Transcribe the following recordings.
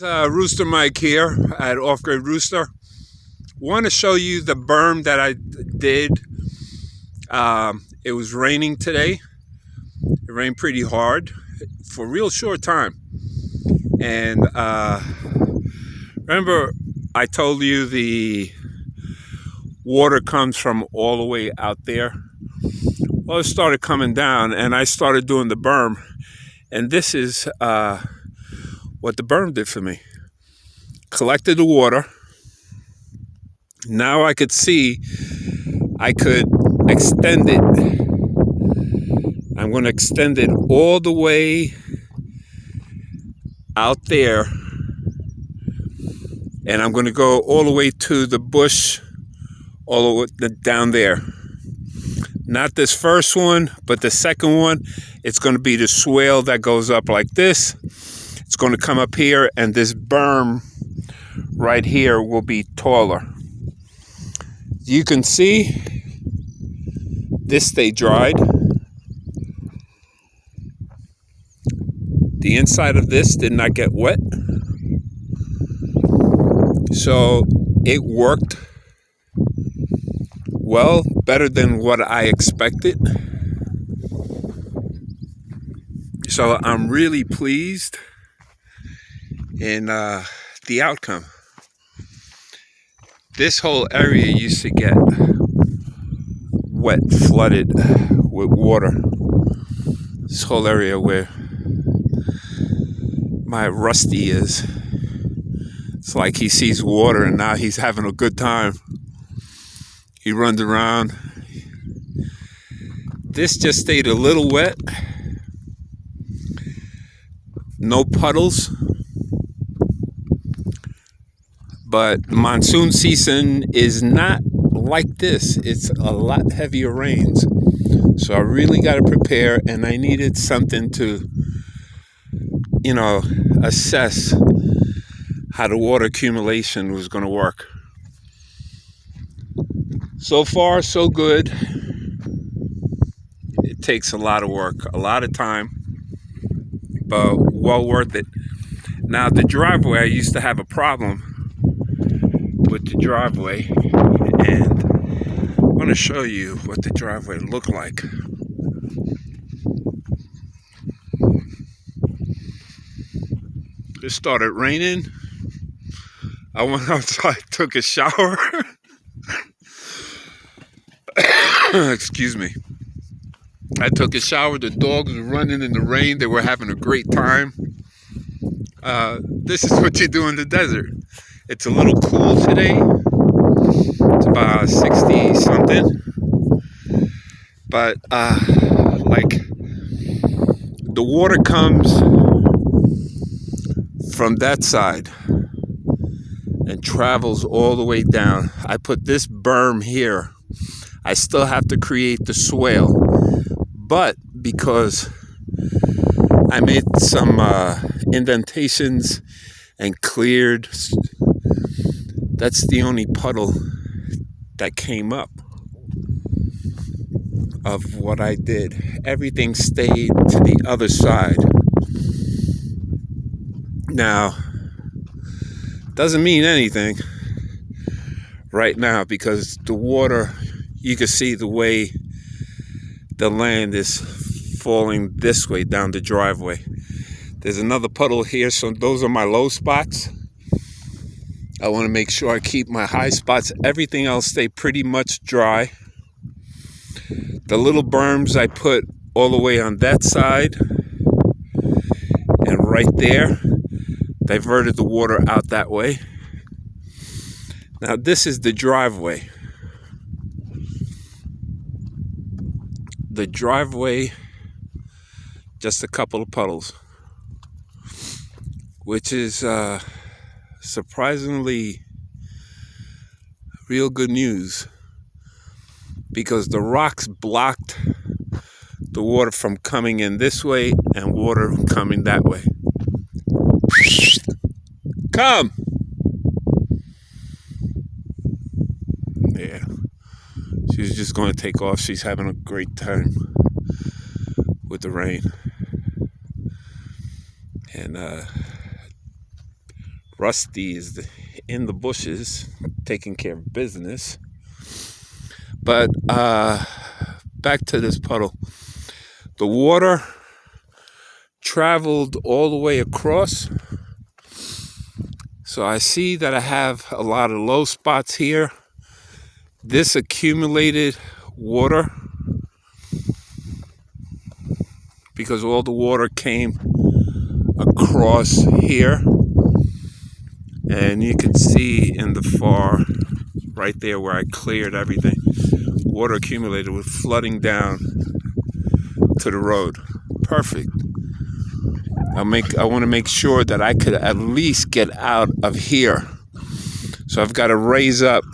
Rooster Mike here at Off Grid Rooster. Want to show you the berm that I did. It was raining today. It rained pretty hard for a real short time. And remember, I told you the water comes from all the way out there. Well, it started coming down, and I started doing the berm. And this is what the berm did for me. Collected the water. Now I could see I could extend it. I'm going to extend it all the way out there, and I'm going to go all the way to the bush, all the way down there. Not this first one, but the second one. It's going to be the swale that goes up like this. It's going to come up here, and this berm right here will be taller. You can see this stayed dried. The inside of this did not get wet. So it worked well, better than what I expected. So I'm really pleased in the outcome. This whole area used to get wet, flooded with water. This whole area where my Rusty is. It's like he sees water and now he's having a good time. He runs around. This just stayed a little wet. No puddles. But monsoon season is not like this. It's a lot heavier rains. So I really got to prepare, and I needed something to, assess how the water accumulation was going to work. So far, so good. It takes a lot of work, a lot of time, but well worth it. Now, the driveway, I used to have a problem with the driveway, and I'm going to show you what the driveway looked like. It started raining. I went outside, took a shower. Excuse me. I took a shower. The dogs were running in the rain. They were having a great time. This is what you do in the desert. It's a little cool today. It's about 60 something. But like the water comes from that side and travels all the way down. I put this berm here. I still have to create the swale, but because I made some indentations and cleared, that's the only puddle that came up of what I did. Everything stayed to the other side. Now, doesn't mean anything right now because the water, you can see the way the land is falling this way down the driveway. There's another puddle here, so those are my low spots. I want to make sure I keep my high spots. Everything else stay pretty much dry. The little berms I put all the way on that side and right there, diverted the water out that way. Now this is the driveway. The driveway, just a couple of puddles, which is surprisingly real good news because the rocks blocked the water from coming in this way and water coming that way. Come! Yeah. She's just going to take off. She's having a great time with the rain. And Rusty is in the bushes taking care of business. But back to this puddle. The water traveled all the way across. So I see that I have a lot of low spots here. This accumulated water, because all the water came across here. And you can see in the far right there where I cleared everything, water accumulated with flooding down to the road. Perfect. I want to make sure that I could at least get out of here. So I've got to raise up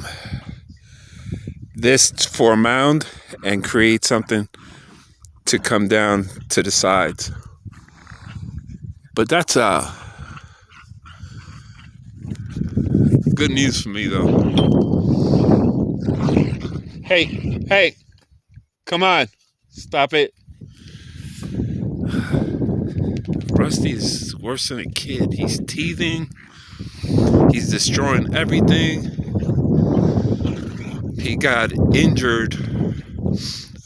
this for a mound and create something to come down to the sides. But that's good news for me, though. Hey, come on, stop it. Rusty's worse than a kid. He's teething. He's destroying everything. He got injured.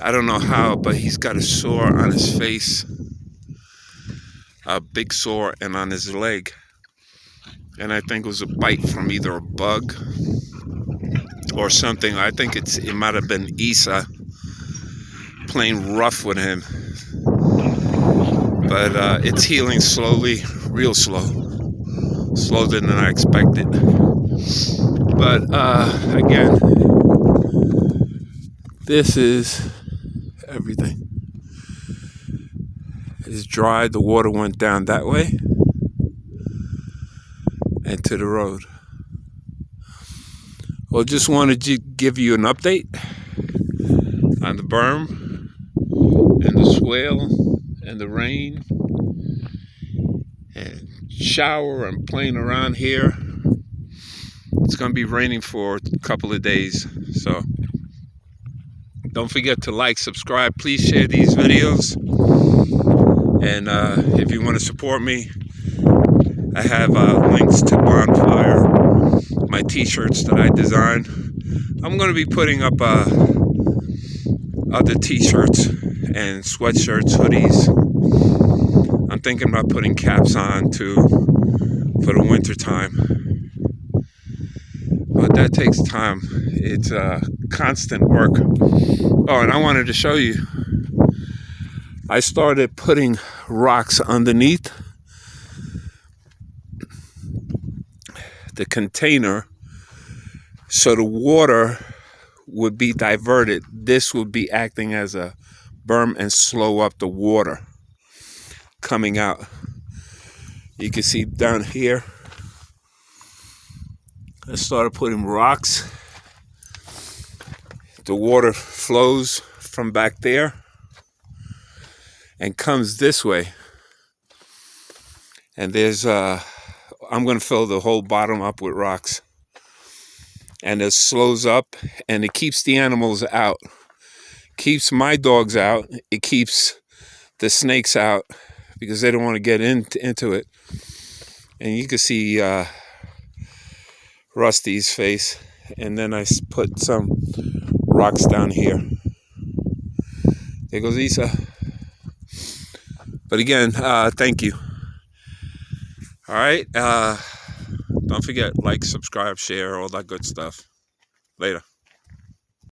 I don't know how, but he's got a sore on his face. A big sore, and on his leg. And I think it was a bite from either a bug or something. I think it might have been Isa playing rough with him. But it's healing slowly, real slow. Slower than I expected. But again, this is everything. It's dry. The water went down that way and to the road. Well, just wanted to give you an update on the berm and the swale and the rain and shower and playing around here. It's going to be raining for a couple of days, so don't forget to like, subscribe. Please share these videos, and if you want to support me, I have links to Bonfire, my t-shirts that I designed. I'm going to be putting up other t-shirts and sweatshirts, hoodies. I'm thinking about putting caps on too for the winter time. But that takes time. It's constant work. Oh, and I wanted to show you. I started putting rocks underneath the container so the water would be diverted. This would be acting as a berm and slow up the water coming out. You can see down here, I started putting rocks. The water flows from back there and comes this way. And there's I'm going to fill the whole bottom up with rocks. And it slows up and it keeps the animals out. Keeps my dogs out. It keeps the snakes out because they don't want to get into it. And you can see Rusty's face. And then I put some rocks down here. There goes Isa. But again, thank you. All right. Don't forget, like, subscribe, share, all that good stuff. Later.